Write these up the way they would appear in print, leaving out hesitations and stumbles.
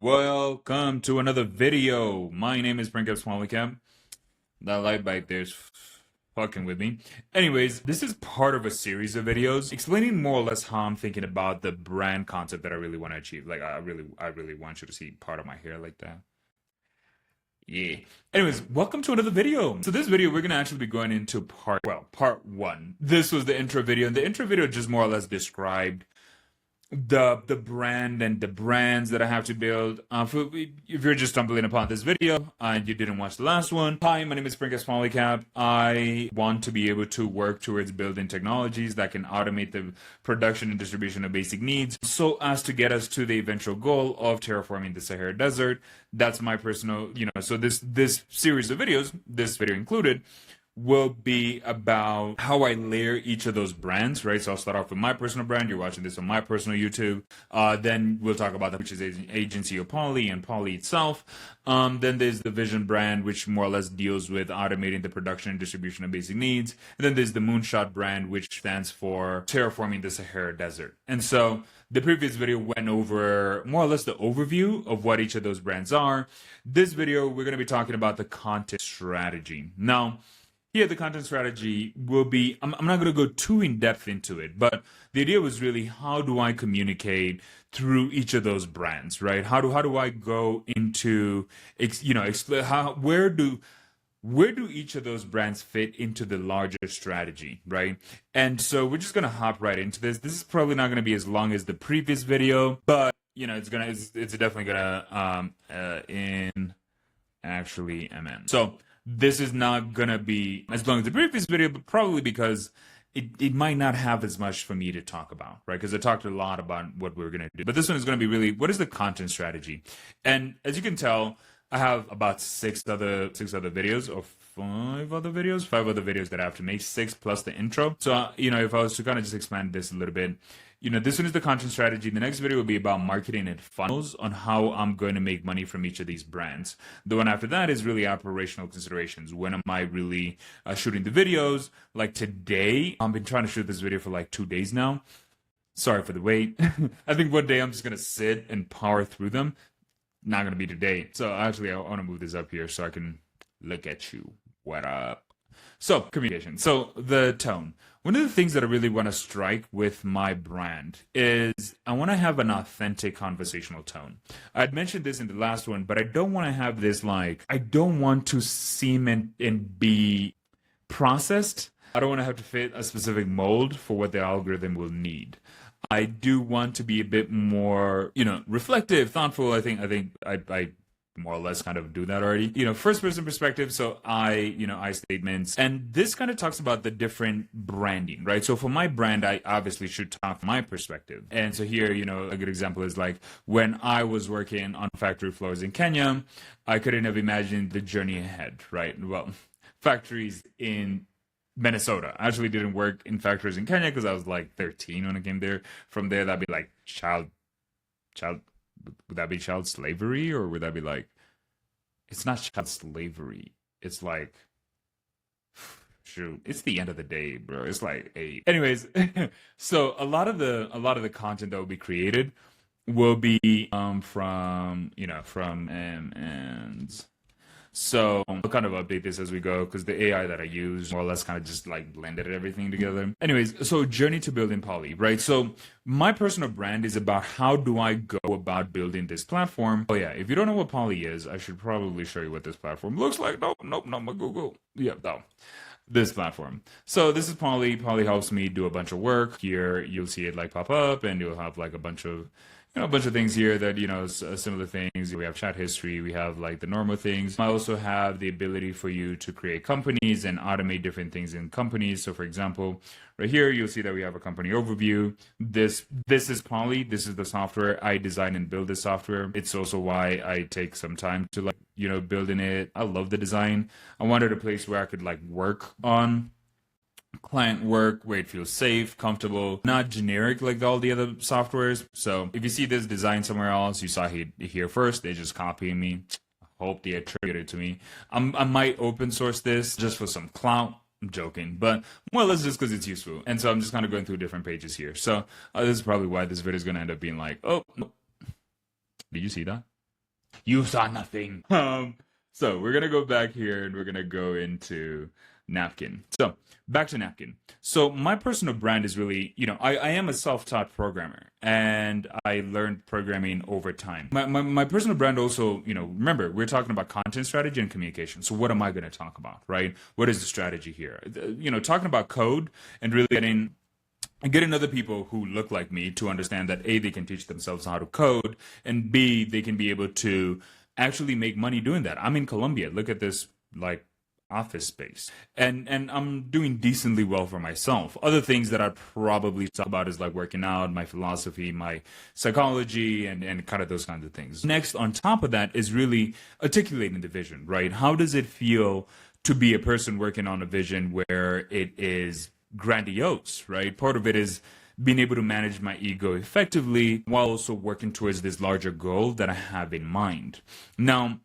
Welcome to another video. My name is Smallcap. That light bite there's fucking with me. Anyways, this is part of a series of videos explaining more or less how I'm thinking about the brand concept that I really want to achieve. Like I really want you to see part of my hair like that. Yeah. Anyways, welcome to another video. So this video, we're going to actually be going into part one. This was the intro video, and the intro video just more or less described the brand and the brands that I have to build. If you're just stumbling upon this video and you didn't watch the last one, hi, my name is Smallcap. I want to be able to work towards building technologies that can automate the production and distribution of basic needs so as to get us to the eventual goal of terraforming the Sahara Desert. That's my personal, so this series of videos, this video included, will be about how I layer each of those brands, right? So I'll start off with my personal brand. You're watching this on my personal YouTube. Then we'll talk about the purchasing agency of Poly and Poly itself. Then there's the Vision brand, which more or less deals with automating the production and distribution of basic needs. And then there's the Moonshot brand, which stands for terraforming the Sahara Desert. And so the previous video went over more or less the overview of what each of those brands are. This video, we're going to be talking about the content strategy. Now, here, the content strategy will be, I'm not going to go too in depth into it, but the idea was really, how do I communicate through each of those brands, right? How do I go into, explain where do each of those brands fit into the larger strategy, right? And so we're just going to hop right into this. This is probably not going to be as long as the previous video, but it's definitely going to, MN. So this is not gonna be as long as the previous video, but probably because it might not have as much for me to talk about, right? Because I talked a lot about what we're gonna do. But this one is gonna be really, what is the content strategy? And as you can tell, I have about five other videos that I have to make, 6 plus the intro. So, if I was to kind of just expand this a little bit, this one is the content strategy. The next video will be about marketing and funnels on how I'm going to make money from each of these brands. The one after that is really operational considerations. When am I really shooting the videos? Like today, I've been trying to shoot this video for like 2 days now. Sorry for the wait. I think one day I'm just going to sit and power through them. Not going to be today. So actually, I want to move this up here so I can look at you. What up? So, communication. So, the tone. One of the things that I really want to strike with my brand is I want to have an authentic conversational tone. I'd mentioned this in the last one, but I don't want to have this I don't want to seem and be processed. I don't want to have to fit a specific mold for what the algorithm will need. I do want to be a bit more, reflective, thoughtful. I think I more or less kind of do that already. First person perspective. So I statements. And this kind of talks about the different branding, right? So for my brand, I obviously should talk from my perspective. And so here, a good example is like when I was working on factory floors in Kenya, I couldn't have imagined the journey ahead, right? Well, factories in Minnesota. I actually didn't work in factories in Kenya because I was like 13 when I came there. From there, that'd be like child. Would that be child slavery, or would that be like, it's not child slavery. It's like, shoot, it's the end of the day, bro. It's like, hey. Anyways, so a lot of the content that will be created will be from and so I'll kind of update this as we go because the AI that I use more or less kind of just like blended everything together. Anyways, so journey to building Poly, right? So my personal brand is about how do I go about building this platform. Oh yeah, if you don't know what Poly is, I should probably show you what this platform looks like. Nope, not my Google. Yeah, no. This platform. So this is Poly. Poly helps me do a bunch of work. Here you'll see it like pop up and you'll have like a bunch of things here that, similar things. We have chat history. We have like the normal things. I also have the ability for you to create companies and automate different things in companies. So for example, right here, you'll see that we have a company overview. This is Poly. This is the software. I design and build this software. It's also why I take some time to building it. I love the design. I wanted a place where I could work on client work where it feels safe, comfortable, not generic like all the other softwares. So if you see this design somewhere else, you saw it here first, they just copying me. I hope they attribute it to me. I might open source this just for some clout. I'm joking, but more or less just because it's useful. And so I'm just kind of going through different pages here. So this is probably why this video is going to end up being like, oh, no. Did you see that? You saw nothing. So we're gonna go back here and we're gonna go into napkin. So back to napkin. So my personal brand is really, I am a self-taught programmer and I learned programming over time. My personal brand also, remember, we're talking about content strategy and communication. So what am I gonna talk about, right? What is the strategy here? Talking about code and really getting other people who look like me to understand that A, they can teach themselves how to code, and B, they can be able to actually make money doing that. I'm in Colombia. Look at this, like, office space. And I'm doing decently well for myself. Other things that I'd probably talk about is like working out, my philosophy, my psychology, and kind of those kinds of things. Next, on top of that, is really articulating the vision, right? How does it feel to be a person working on a vision where it is grandiose, right? Part of it is being able to manage my ego effectively while also working towards this larger goal that I have in mind. Now,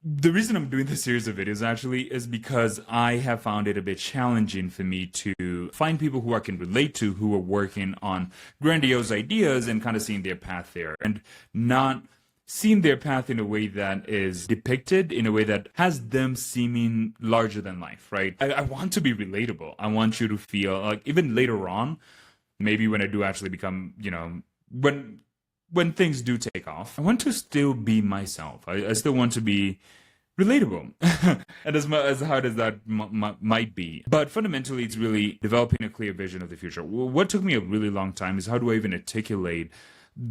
the reason I'm doing this series of videos actually is because I have found it a bit challenging for me to find people who I can relate to who are working on grandiose ideas and kind of seeing their path there and not seeing their path in a way that is depicted in a way that has them seeming larger than life, right? I want to be relatable. I want you to feel like even later on, maybe when I do actually become, when things do take off, I want to still be myself. I still want to be relatable. And as hard as that might be. But fundamentally, it's really developing a clear vision of the future. What took me a really long time is how do I even articulate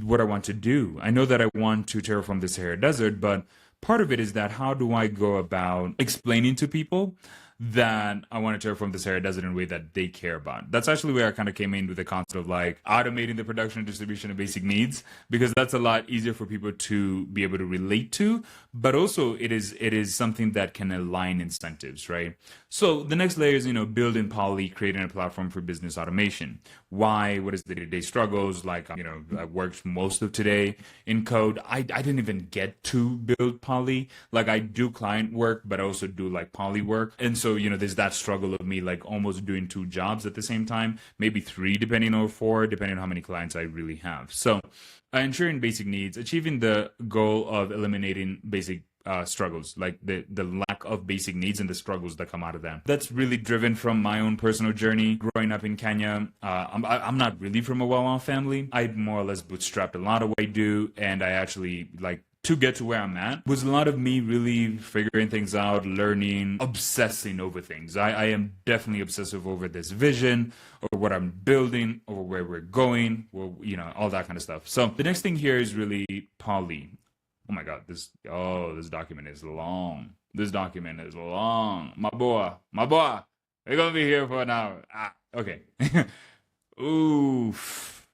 what I want to do? I know that I want to terraform the Sahara Desert, but part of it is that how do I go about explaining to people that I want to terraform the Sahara Desert in a way that they care about? That's actually where I kind of came in with the concept of like automating the production and distribution of basic needs, because that's a lot easier for people to be able to relate to, but also it is something that can align incentives, right? So the next layer is, building Poly, creating a platform for business automation. Why? What is the day-to-day struggles? Like, I worked most of today in code. I didn't even get to build Poly. Like I do client work, but I also do like Poly work. And so, there's that struggle of me like almost doing 2 jobs at the same time, maybe 3 depending on 4, depending on how many clients I really have. So ensuring basic needs, achieving the goal of eliminating basic struggles, like the lack of basic needs and the struggles that come out of them. That's really driven from my own personal journey. Growing up in Kenya, I'm not really from a well-off family. I more or less bootstrapped a lot of what I do, and I actually to get to where I'm at was a lot of me really figuring things out, learning, obsessing over things. I am definitely obsessive over this vision, or what I'm building, or where we're going, or, all that kind of stuff. So the next thing here is really Poly. Oh my God, this document is long. This document is long. My boy, we're gonna be here for an hour. Okay. Oof.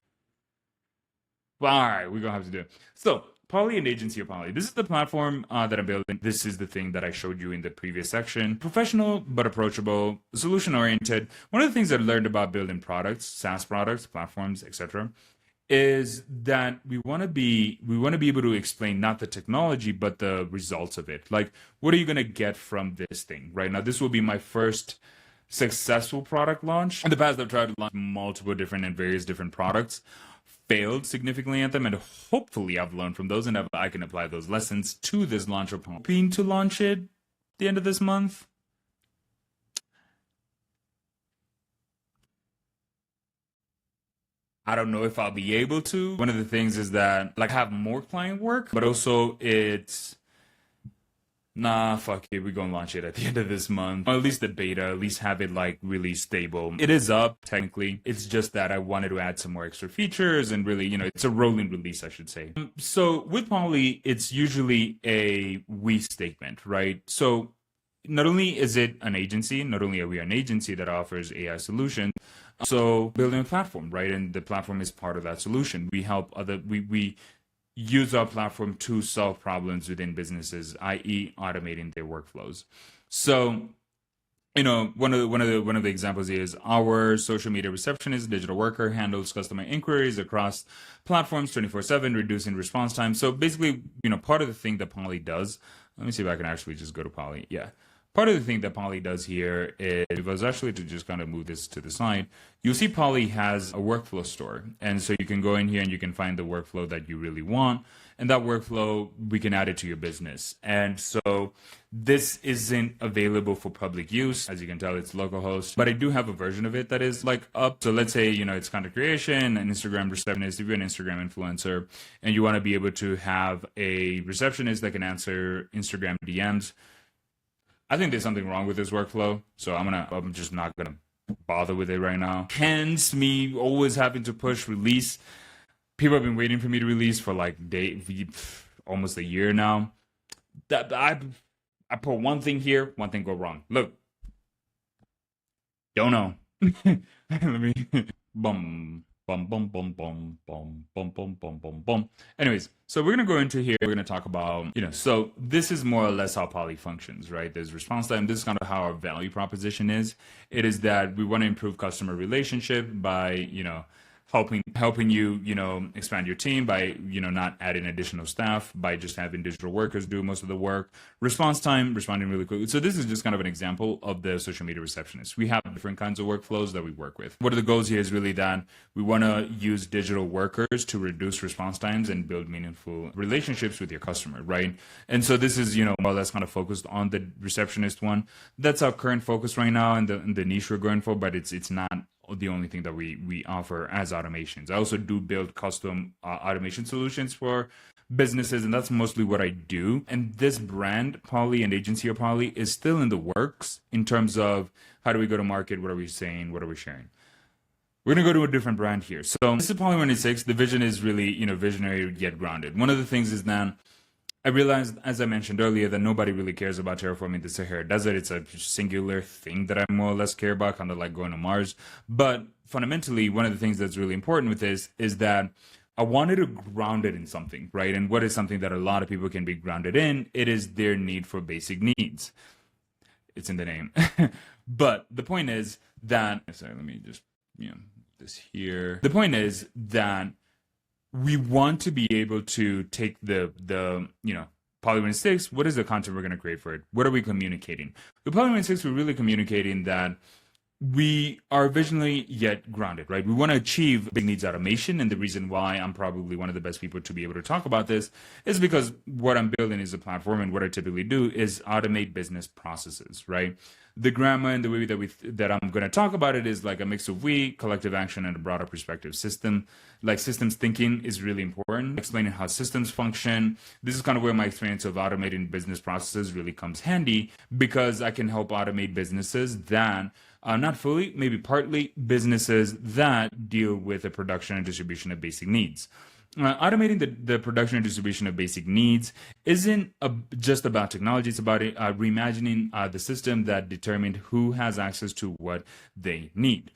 Well, all right, we're gonna have to do it. So, Poly and Agency of Poly. This is the platform that I'm building. This is the thing that I showed you in the previous section. Professional but approachable, solution-oriented. One of the things I learned about building products, SaaS products, platforms, etc., is that we want to be able to explain not the technology but the results of it. Like, what are you going to get from this thing? Right now, this will be my first successful product launch. In the past, I've tried to launch multiple different and various different products, failed significantly at them, and hopefully I've learned from those and I can apply those lessons to this launch. Hoping to launch it the end of this month. I don't know if I'll be able to. One of the things is that have more client work, but also it's fuck it, we're gonna launch it at the end of this month. Or at least the beta, at least have it really stable. It is up technically. It's just that I wanted to add some more extra features and really, it's a rolling release, I should say. So with Poly, it's usually a we statement, right? So not only is it an agency, not only are we an agency that offers AI solutions, so building a platform, right? And the platform is part of that solution. We help we use our platform to solve problems within businesses, i.e., automating their workflows. So, one of the examples is our social media receptionist, digital worker, handles customer inquiries across platforms 24/7, reducing response time. So basically, part of the thing that Poly does. Let me see if I can actually just go to Poly. Yeah. Part of the thing that Poly does here is, if I was actually to just kind of move this to the side, you'll see Poly has a workflow store. And so you can go in here and you can find the workflow that you really want. and that workflow, we can add it to your business. And so this isn't available for public use. As you can tell, it's localhost, but I do have a version of it that is like up. So let's say, it's content creation, an Instagram receptionist. If you're an Instagram influencer and you want to be able to have a receptionist that can answer Instagram DMs, I think there's something wrong with this workflow. So I'm just not gonna bother with it right now. Hence me always having to push release. People have been waiting for me to release for like almost a year now. That I put one thing here, one thing go wrong. Look, don't know. Let me bum bum bum bum bum bum bum bum bum bum bum. Anyways, so we're gonna go into here. We're gonna talk about So this is more or less how Poly functions, right? There's response time. This is kind of how our value proposition is. It is that we want to improve customer relationship by helping you expand your team by not adding additional staff, by just having digital workers do most of the work. Response time, responding really quickly. So this is just kind of an example of the social media receptionist. We have different kinds of workflows that we work with. One of the goals here is really that we want to use digital workers to reduce response times and build meaningful relationships with your customer, right? And so this is more or less kind of focused on the receptionist one. That's our current focus right now and the niche we're going for, but it's not the only thing that we offer as automations. I also do build custom automation solutions for businesses, and that's mostly what I do. And this brand, Poly and agency of Poly, is still in the works in terms of how do we go to market, what are we saying, what are we sharing. We're going to go to a different brand here. So this is Poly 186. The vision is really, visionary yet grounded. One of the things is that I realized, as I mentioned earlier, that nobody really cares about terraforming the Sahara Desert. It's a singular thing that I more or less care about, kind of like going to Mars. But fundamentally, one of the things that's really important with this is that I wanted to ground it in something, right? And what is something that a lot of people can be grounded in? It is their need for basic needs. It's in the name. But the point is that, sorry, let me just, this here. The point is that we want to be able to take the Poly 186, what is the content we're going to create for it? What are we communicating? The Poly 186, we're really communicating that we are visionally yet grounded, right? We want to achieve big needs automation. And the reason why I'm probably one of the best people to be able to talk about this is because what I'm building is a platform, and what I typically do is automate business processes, right? The grammar and the way that I'm going to talk about it is like a mix of we, collective action, and a broader perspective. Systems thinking is really important. Explaining how systems function. This is kind of where my experience of automating business processes really comes handy, because I can help automate businesses that not fully, maybe partly, businesses that deal with the production and distribution of basic needs. Automating the production and distribution of basic needs isn't just about technology. It's about reimagining the system that determined who has access to what they need.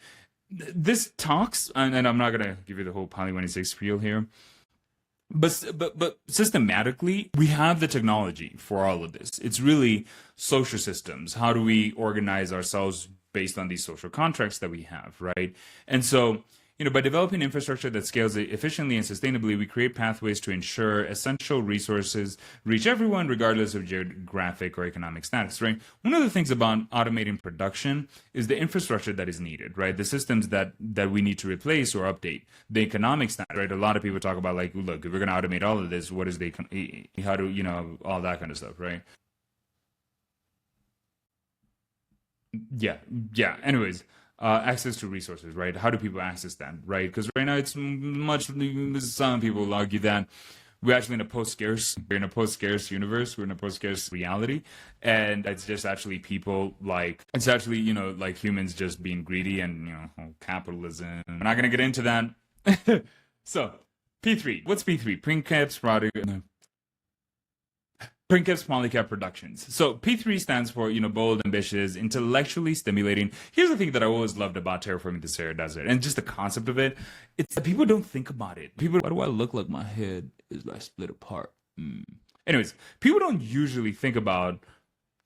This talks, and I'm not going to give you the whole Poly 186 spiel here, but systematically, we have the technology for all of this. It's really social systems. How do we organize ourselves based on these social contracts that we have, right? And so, by developing infrastructure that scales efficiently and sustainably, we create pathways to ensure essential resources reach everyone, regardless of geographic or economic status, right? One of the things about automating production is the infrastructure that is needed, right? The systems that we need to replace or update. The economic status, right? A lot of people talk about, like, look, if we're going to automate all of this, what is how do, all that kind of stuff, right? Yeah. Anyways. Access to resources, right? How do people access that, right? Because right now it's much. Some people argue that we're actually in a post-scarce universe. We're in a post-scarce reality, and it's just actually people like like humans just being greedy and capitalism. I'm not gonna get into that. So P3, what's P3? Princeps product. Princeps Polycap Productions. So P3 stands for, bold, ambitious, intellectually stimulating. Here's the thing that I always loved about terraforming the Sahara Desert, and just the concept of it. It's that people don't think about it. Why do I look like my head is like split apart? Anyways, people don't usually think about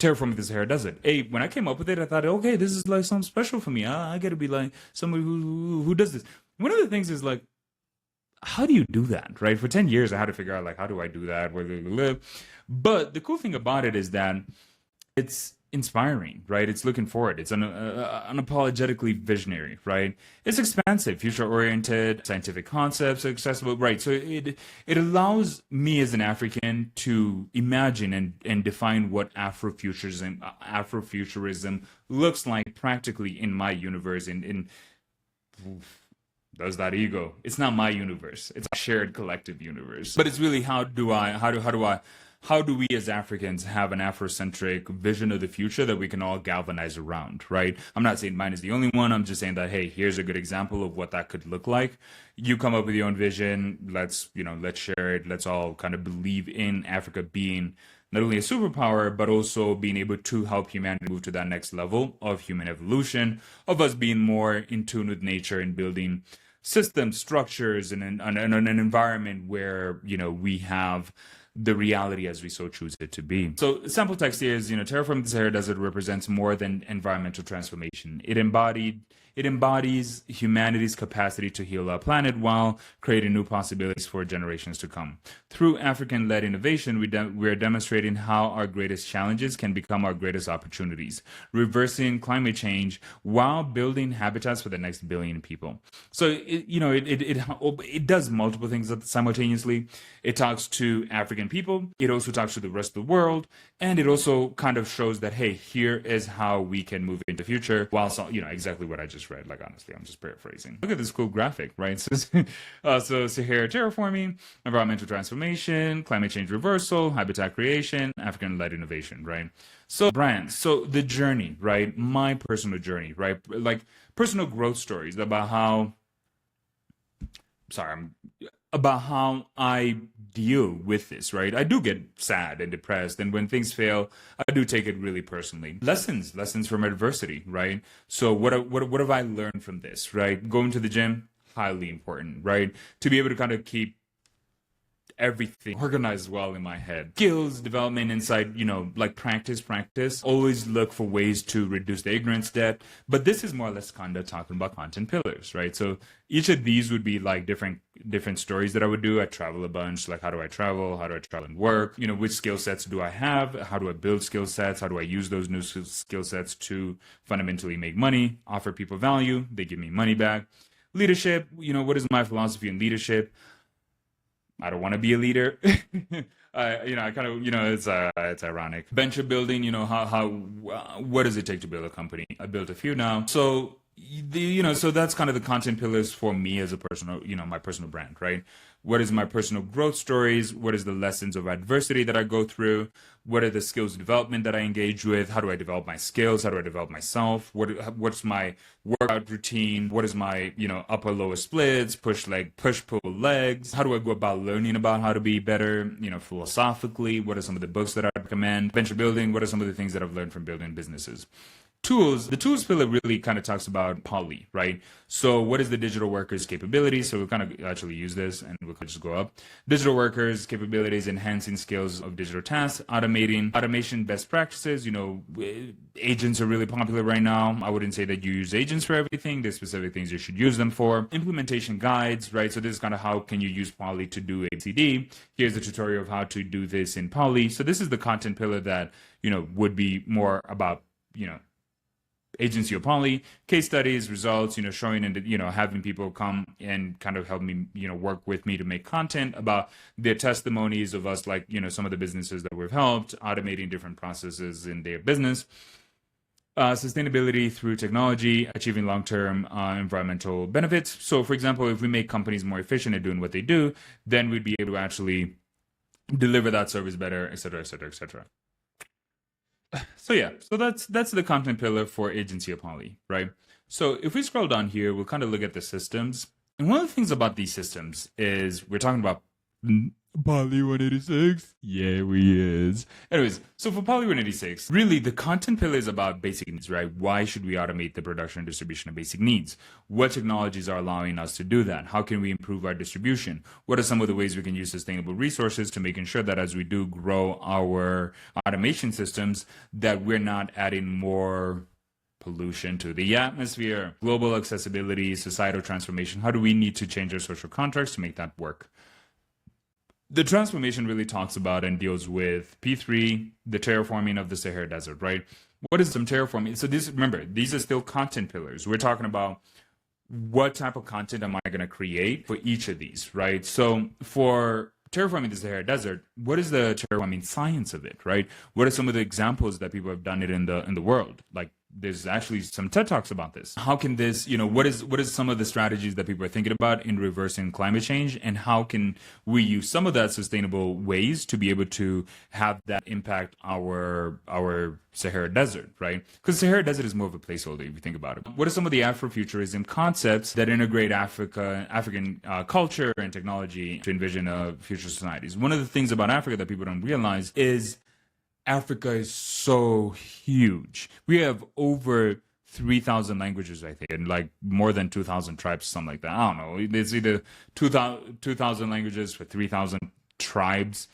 terraforming the Sahara Desert. When I came up with it, I thought, okay, this is like something special for me. I got to be like somebody who does this. One of the things is like, how do you do that, right? For 10 years, I had to figure out, like, how do I do that? Where do I live? But the cool thing about it is that it's inspiring, right? It's looking forward. It's unapologetically visionary, right? It's expansive, future-oriented, scientific concepts, accessible, right? So it allows me as an African to imagine and define what Afrofuturism looks like practically in my universe. In Does that ego? It's not my universe. It's a shared collective universe. But it's really how do we as Africans have an Afrocentric vision of the future that we can all galvanize around, right? I'm not saying mine is the only one. I'm just saying that, hey, here's a good example of what that could look like. You come up with your own vision. Let's share it. Let's all kind of believe in Africa being not only a superpower, but also being able to help humanity move to that next level of human evolution, of us being more in tune with nature and building systems, structures, and an environment where, we have the reality as we so choose it to be. So sample text here is, terraforming the Sahara Desert represents more than environmental transformation. It embodies humanity's capacity to heal our planet while creating new possibilities for generations to come. Through African-led innovation, we are demonstrating how our greatest challenges can become our greatest opportunities, reversing climate change while building habitats for the next billion people. So it does multiple things simultaneously. It talks to African people. It also talks to the rest of the world, and it also kind of shows that, hey, here is how we can move into the future, whilst exactly what I just read. Like, honestly, I'm just paraphrasing. Look at this cool graphic, right? So Sahara terraforming, environmental transformation, climate change reversal, habitat creation, African-led innovation, right? So brands, so the journey, right? My personal journey, right? Like personal growth stories about how I deal with this, right? I do get sad and depressed, and when things fail, I do take it really personally. Lessons from adversity, right? So what have I learned from this, right? Going to the gym, highly important, right? To be able to kind of keep everything organized well in my head. Skills development inside, like practice. Always look for ways to reduce the ignorance debt. But this is more or less kind of talking about content pillars, right? So each of these would be like different stories that I would do. I travel a bunch. Like, how do I travel? How do I travel and work? Which skill sets do I have? How do I build skill sets? How do I use those new skill sets to fundamentally make money, offer people value? They give me money back. Leadership, what is my philosophy in leadership? I don't want to be a leader. I kind of, it's ironic. Venture building, what does it take to build a company? I built a few now. So, so that's kind of the content pillars for me as a personal, my personal brand, right? What is my personal growth stories? What is the lessons of adversity that I go through? What are the skills development that I engage with? How do I develop my skills? How do I develop myself? What's my workout routine? What is my, upper lower splits, push pull legs? How do I go about learning about how to be better, philosophically? What are some of the books that I recommend? Venture building, what are some of the things that I've learned from building businesses? The tools pillar really kind of talks about poly, right? So what is the digital workers capability? So we'll kind of actually use this and we'll just go up. Digital workers capabilities, enhancing skills of digital tasks, automation best practices. Agents are really popular right now. I wouldn't say that you use agents for everything. There's specific things you should use them for. Implementation guides, right? So this is kind of how can you use Poly to do ABCD. Here's a tutorial of how to do this in Poly. So this is the content pillar that, would be more about, agency of Poly, case studies, results, showing and, having people come and kind of help me, work with me to make content about their testimonies of us, like, some of the businesses that we've helped, automating different processes in their business. Sustainability through technology, achieving long-term environmental benefits. So, for example, if we make companies more efficient at doing what they do, then we'd be able to actually deliver that service better, et cetera, et cetera, et cetera. So yeah, so that's the content pillar for agency of Poly, right? So if we scroll down here, we'll kind of look at the systems. And one of the things about these systems is we're talking about Poly 186. Yeah, we is. Anyways, so for Poly 186, really the content pillar is about basic needs, right? Why should we automate the production and distribution of basic needs? What technologies are allowing us to do that? How can we improve our distribution? What are some of the ways we can use sustainable resources to making sure that as we do grow our automation systems, that we're not adding more pollution to the atmosphere? Global accessibility, societal transformation. How do we need to change our social contracts to make that work? The transformation really talks about and deals with P3, the terraforming of the Sahara Desert, right? What is some terraforming? So this, remember, these are still content pillars. We're talking about what type of content am I going to create for each of these, right? So for terraforming the Sahara Desert, what is the terraforming science of it, right? What are some of the examples that people have done it in the world? Like there's actually some TED Talks about this. How can this, what is some of the strategies that people are thinking about in reversing climate change, and how can we use some of that sustainable ways to be able to have that impact our Sahara Desert, right? Because Sahara Desert is more of a placeholder if you think about it. What are some of the Afrofuturism concepts that integrate African culture and technology to envision future societies? One of the things about Africa that people don't realize is Africa is so huge. We have over 3,000 languages, I think, and like more than 2,000 tribes, something like that. I don't know. It's either 2,000 languages for 3,000 tribes.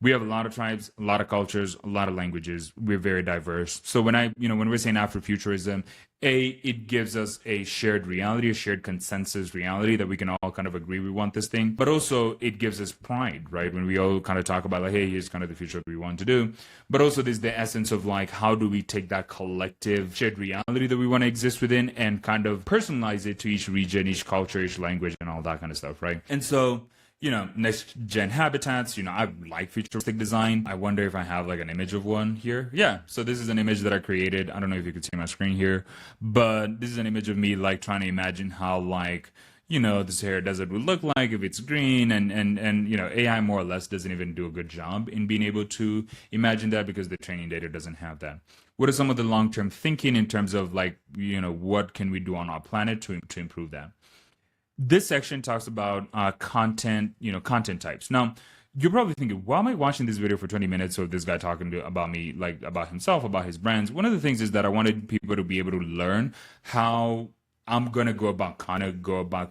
We have a lot of tribes, a lot of cultures, a lot of languages. We're very diverse. So when when we're saying Afrofuturism, it gives us a shared reality, a shared consensus reality that we can all kind of agree we want this thing. But also it gives us pride, right? When we all kind of talk about like, hey, here's kind of the future that we want to do. But also there's the essence of like, how do we take that collective shared reality that we want to exist within and kind of personalize it to each region, each culture, each language, and all that kind of stuff, right? And so next gen habitats, I like futuristic design. I wonder if I have like an image of one here. Yeah. So this is an image that I created. I don't know if you could see my screen here, but this is an image of me like trying to imagine how like, the Sahara Desert would look like if it's green and AI more or less doesn't even do a good job in being able to imagine that because the training data doesn't have that. What are some of the long-term thinking in terms of like, what can we do on our planet to improve that? This section talks about content types. Now, you're probably thinking, why am I watching this video for 20 minutes of this guy talking about me, like about himself, about his brands? One of the things is that I wanted people to be able to learn how I'm going to go about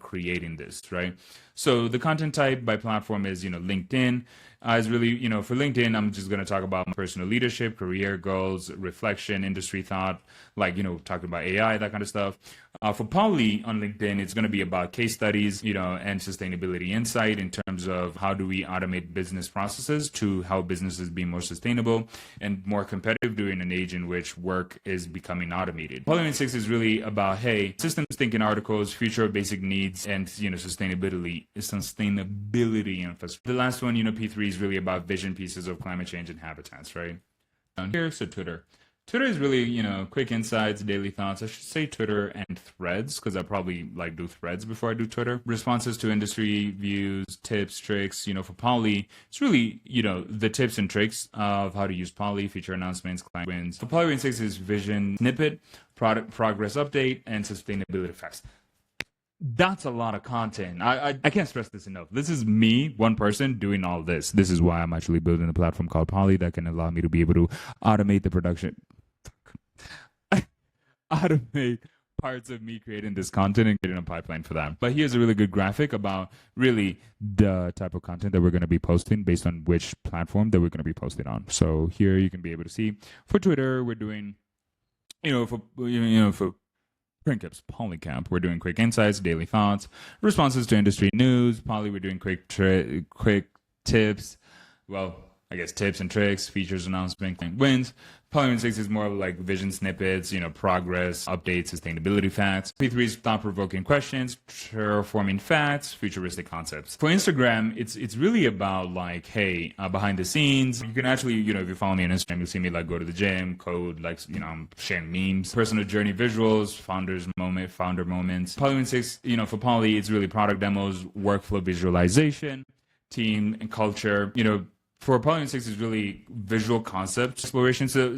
creating this, right? So the content type by platform is, LinkedIn. Is really, for LinkedIn, I'm just going to talk about my personal leadership, career goals, reflection, industry thought, like, talking about AI, that kind of stuff. For Poly on LinkedIn, it's going to be about case studies, and sustainability insight in terms of how do we automate business processes to help businesses be more sustainable and more competitive during an age in which work is becoming automated. Poly 6 is really about, hey, systems thinking articles, future of basic needs, and, sustainability emphasis. The last one, P3 is really about vision pieces of climate change and habitats, right? Down here, so Twitter. Twitter is really, quick insights, daily thoughts. I should say Twitter and threads because I probably like do threads before I do Twitter. Responses to industry views, tips, tricks. For Poly, it's really, the tips and tricks of how to use Poly, feature announcements, client wins. For Poly 6 is vision snippet, product progress update, and sustainability facts. That's a lot of content. I can't stress this enough. This is me, one person, doing all this. This is why I'm actually building a platform called Poly that can allow me to be able to automate the production. Automate parts of me creating this content and creating a pipeline for that. But here's a really good graphic about really the type of content that we're going to be posting based on which platform that we're going to be posting on. So here you can be able to see for Twitter, we're doing, for Printcap's Polycamp, we're doing quick insights, daily thoughts, responses to industry news. Poly, we're doing quick tips. Well, I guess tips and tricks, features, announcement, wins. Poly 6 is more of like vision snippets, progress, updates, sustainability facts. P3 is thought-provoking questions, terraforming facts, futuristic concepts. For Instagram, it's really about like, hey, behind the scenes. You can actually, if you follow me on Instagram, you'll see me like go to the gym, code, like, I'm sharing memes, personal journey visuals, founder moments. Poly 6, for Poly, it's really product demos, workflow visualization, team and culture, For Poly 6 is really visual concept exploration. So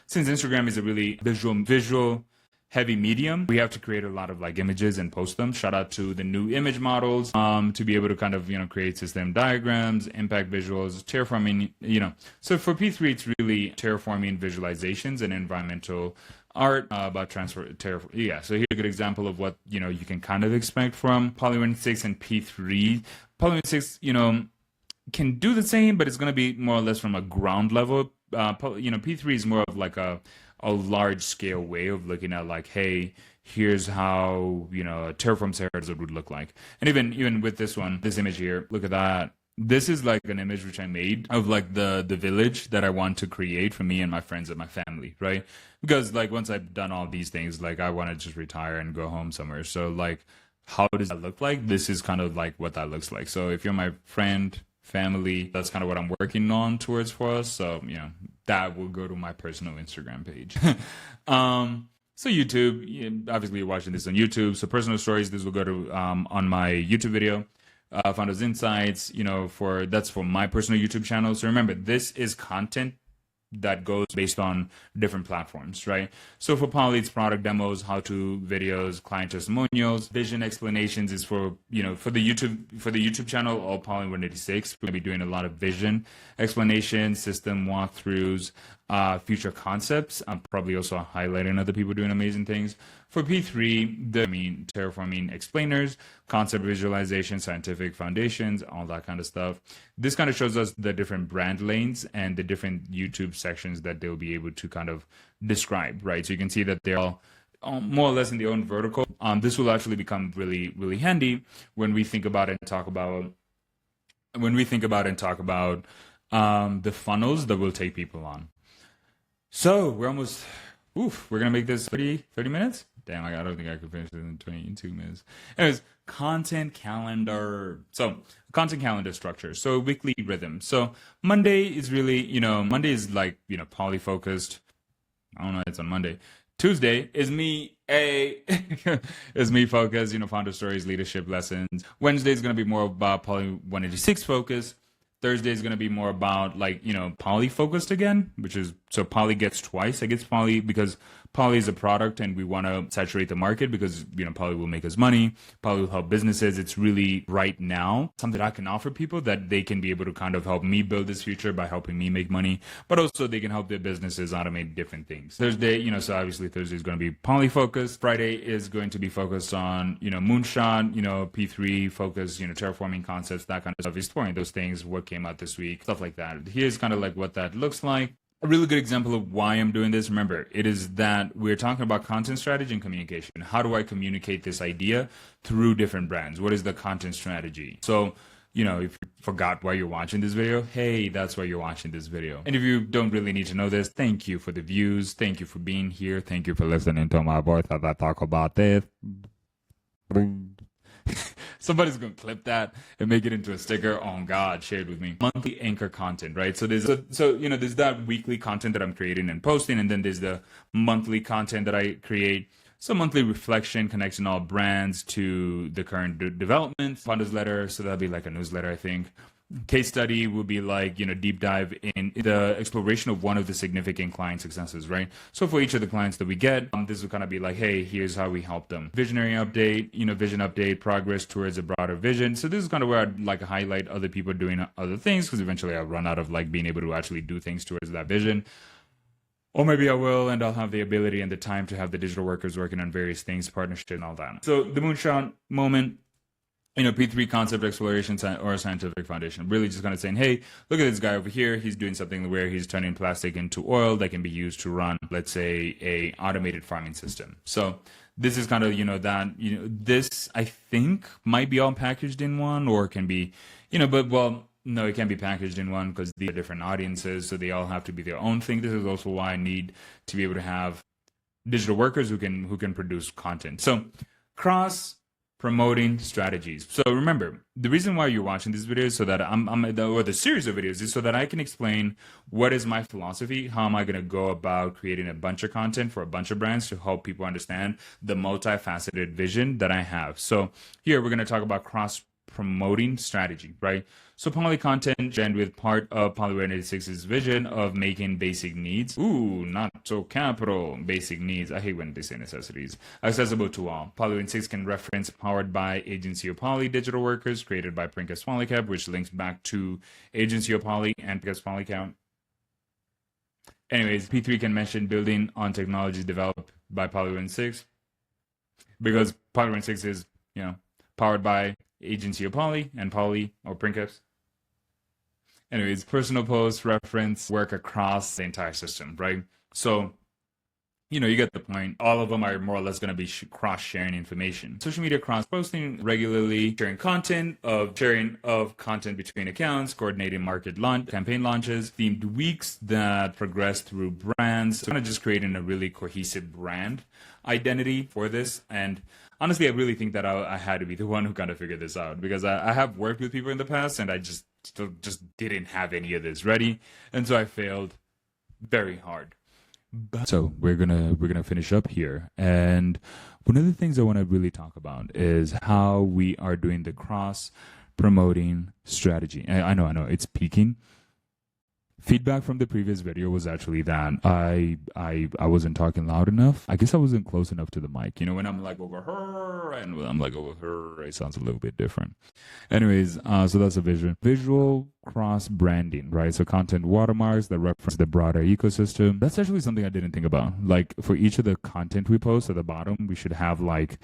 since Instagram is a really visual heavy medium, we have to create a lot of like images and post them. Shout out to the new image models to be able to kind of, create system diagrams, impact visuals, terraforming, So for P3, it's really terraforming visualizations and environmental art about terraform. Yeah, so here's a good example of what, you can kind of expect from Poly 6 and P3. Poly 6, can do the same, but it's going to be more or less from a ground level. P3 is more of like a large scale way of looking at like, hey, here's how, a terraform Sahara Desert would look like. And even with this one, this image here, look at that. This is like an image which I made of like the village that I want to create for me and my friends and my family, right? Because like once I've done all these things, like I want to just retire and go home somewhere. So like how does that look like? This is kind of like what that looks like. So if you're my friend, family, that's kind of what I'm working on towards for us. So, that will go to my personal Instagram page. So YouTube, obviously you're watching this on YouTube. So personal stories, this will go to on my YouTube video. Found those insights, for my personal YouTube channel. So remember, this is content that goes based on different platforms, right? So for Poly, it's product demos, how-to videos, client testimonials. Vision explanations is for for the YouTube channel, all Poly 186. We're gonna be doing a lot of vision explanations, system walkthroughs, future concepts. I'm probably also highlighting other people doing amazing things. For P3, terraforming explainers, concept visualization, scientific foundations, all that kind of stuff. This kind of shows us the different brand lanes and the different YouTube sections that they'll be able to kind of describe, right? So you can see that they're all more or less in their own vertical. This will actually become really, really handy when we think about and talk about the funnels that will take people on. So we're almost, we're going to make this 30 minutes. Damn, I don't think I could finish this in 22 minutes. Anyways, content calendar. So content calendar structure. So weekly rhythm. So Monday is really, Monday is like, poly focused. I don't know, it's on Monday. Tuesday is me, is me focused, founder stories, leadership lessons. Wednesday is going to be more about poly 186 focus. Thursday is going to be more about poly focused again, which is, so poly gets twice. I guess poly, because poly is a product and we want to saturate the market because, poly will make us money. Poly will help businesses. It's really right now something I can offer people that they can be able to kind of help me build this future by helping me make money, but also they can help their businesses automate different things. Thursday, so obviously Thursday is going to be poly focused. Friday is going to be focused on, moonshot, P3 focus, terraforming concepts, that kind of stuff. Exploring those things, what came out this week, stuff like that. Here's kind of like what that looks like. A really good example of why I'm doing this, remember, it is that we're talking about content strategy and communication. How do I communicate this idea through different brands? What is the content strategy? So, if you forgot why you're watching this video, hey, that's why you're watching this video. And if you don't really need to know this, thank you for the views. Thank you for being here. Thank you for listening to my voice as I talk about this. Somebody's gonna clip that and make it into a sticker. Oh God, share it with me. Monthly anchor content, right? So there's there's that weekly content that I'm creating and posting, and then there's the monthly content that I create. So monthly reflection, connecting all brands to the current developments. Founders letter, so that'll be like a newsletter, I think. Case study will be like, deep dive in the exploration of one of the significant client successes, right? So for each of the clients that we get, this will kind of be like, hey, here's how we help them. Visionary update, vision update, progress towards a broader vision. So this is kind of where I'd like to highlight other people doing other things, because eventually I'll run out of like being able to actually do things towards that vision. Or maybe I will, and I'll have the ability and the time to have the digital workers working on various things, partnership and all that. So the moonshot moment, P3 concept exploration or scientific foundation. Really just kind of saying, hey, look at this guy over here. He's doing something where he's turning plastic into oil that can be used to run, let's say, a automated farming system. So this is kind of, this I think might be all packaged in one, or can be, no, it can't be packaged in one because these are different audiences. So they all have to be their own thing. This is also why I need to be able to have digital workers who can produce content. So cross promoting strategies. So remember, the reason why you're watching these videos, so that or the series of videos, is so that I can explain what is my philosophy, how am I going to go about creating a bunch of content for a bunch of brands to help people understand the multifaceted vision that I have. So here we're going to talk about cross promoting strategy, right? So poly content gen with part of Poly 186's vision of making basic needs. Ooh, not so capital. Basic needs. I hate when they say necessities. Accessible to all. Poly 186 can reference powered by Agency of Poly digital workers created by Princess Polycap, which links back to Agency of Poly and Princess Polycap. Anyways, P3 can mention building on technologies developed by Poly 186 because Poly 186 is, powered by Agency of Poly and Poly or Princaps. Anyways, personal posts reference work across the entire system, right? So You get the point. All of them are more or less going to be cross-sharing information. Social media cross-posting regularly, sharing of content between accounts, coordinating campaign launches, themed weeks that progress through brands. So kind of just creating a really cohesive brand identity for this. And honestly, I really think that I had to be the one who kind of figured this out, because I have worked with people in the past and I just didn't have any of this ready. And so I failed very hard. So we're gonna finish up here, and one of the things I want to really talk about is how we are doing the cross promoting strategy. I know it's peaking. Feedback from the previous video was actually that I wasn't talking loud enough. I guess I wasn't close enough to the mic. When I'm like over her and when I'm like over her, it sounds a little bit different. Anyways, so that's a vision. Visual cross branding, right? So content watermarks that reference the broader ecosystem. That's actually something I didn't think about. Like for each of the content we post at the bottom, we should have like,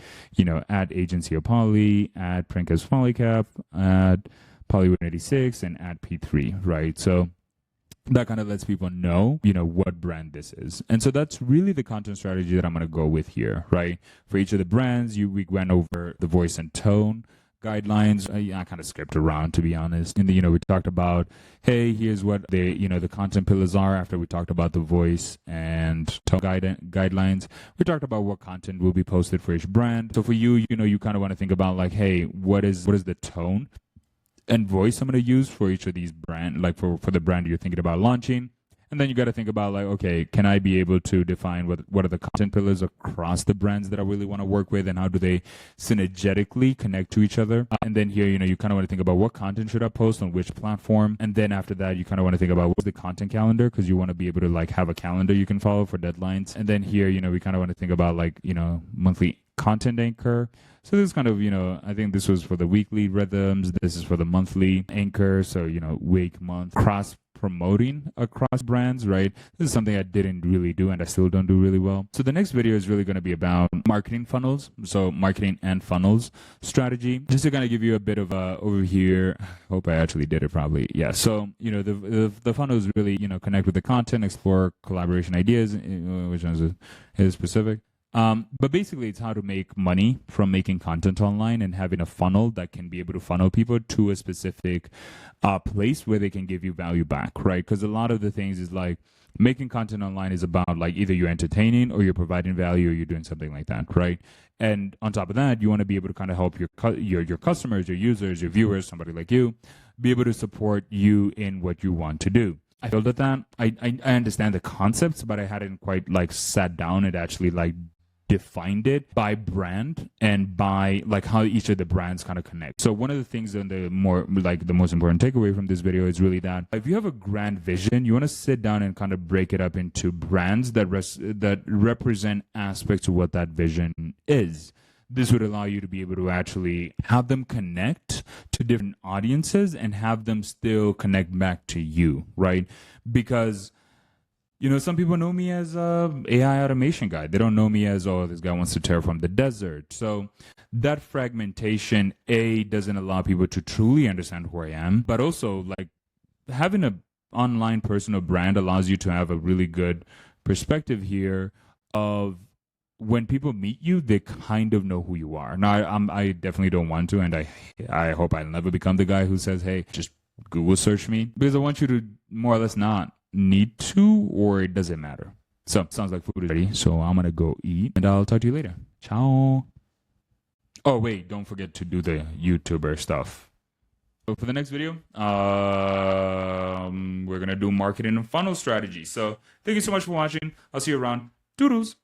at Agency of Poly, at Princess Polycap, at Poly186, and at P3, right? So that kind of lets people know, what brand this is. And so that's really the content strategy that I'm going to go with here, right? For each of the brands, we went over the voice and tone guidelines. I kind of skipped around, to be honest. And we talked about, hey, here's what the content pillars are after we talked about the voice and tone guidelines. We talked about what content will be posted for each brand. So for you, you kind of want to think about like, hey, what is the tone and voice I'm going to use for each of these brand, like for the brand you're thinking about launching. And then you got to think about like, okay, can I be able to define what are the content pillars across the brands that I really want to work with, and how do they synergetically connect to each other? And then here, you kind of want to think about what content should I post on which platform. And then after that, you kind of want to think about what's the content calendar, because you want to be able to like have a calendar you can follow for deadlines. And then here, we kind of want to think about like, monthly content anchor. So this is kind of, I think this was for the weekly rhythms. This is for the monthly anchor. So, week, month, cross promoting across brands, right? This is something I didn't really do and I still don't do really well. So the next video is really going to be about marketing funnels. So marketing and funnels strategy. Just to kind of give you a bit of a over here. Hope I actually did it probably. Yeah. So, the funnels really, connect with the content, explore collaboration ideas, which one is specific. But basically it's how to make money from making content online and having a funnel that can be able to funnel people to a specific place where they can give you value back, right? Because a lot of the things is like making content online is about like either you're entertaining or you're providing value or you're doing something like that, right? And on top of that, you want to be able to kind of help your customers, your users, your viewers, somebody like you, be able to support you in what you want to do. I feel that I understand the concepts, but I hadn't quite like sat down and actually like defined it by brand and by like how each of the brands kind of connect. So one of the things and the most important takeaway from this video is really that if you have a grand vision, you want to sit down and kind of break it up into brands that represent aspects of what that vision is. This would allow you to be able to actually have them connect to different audiences and have them still connect back to you, right? Because some people know me as a AI automation guy. They don't know me as, oh, this guy wants to terraform the desert. So that fragmentation, doesn't allow people to truly understand who I am, but also like having an online personal brand allows you to have a really good perspective here of when people meet you, they kind of know who you are. Now, I definitely don't want to, and I hope I'll never become the guy who says, hey, just Google search me, because I want you to more or less not need to, or it doesn't matter. So sounds like food is ready, so I'm gonna go eat and I'll talk to you later. Ciao. Oh wait, don't forget to do the YouTuber stuff. So for the next video, we're gonna do marketing and funnel strategy. So thank you so much for watching. I'll see you around. Doodles.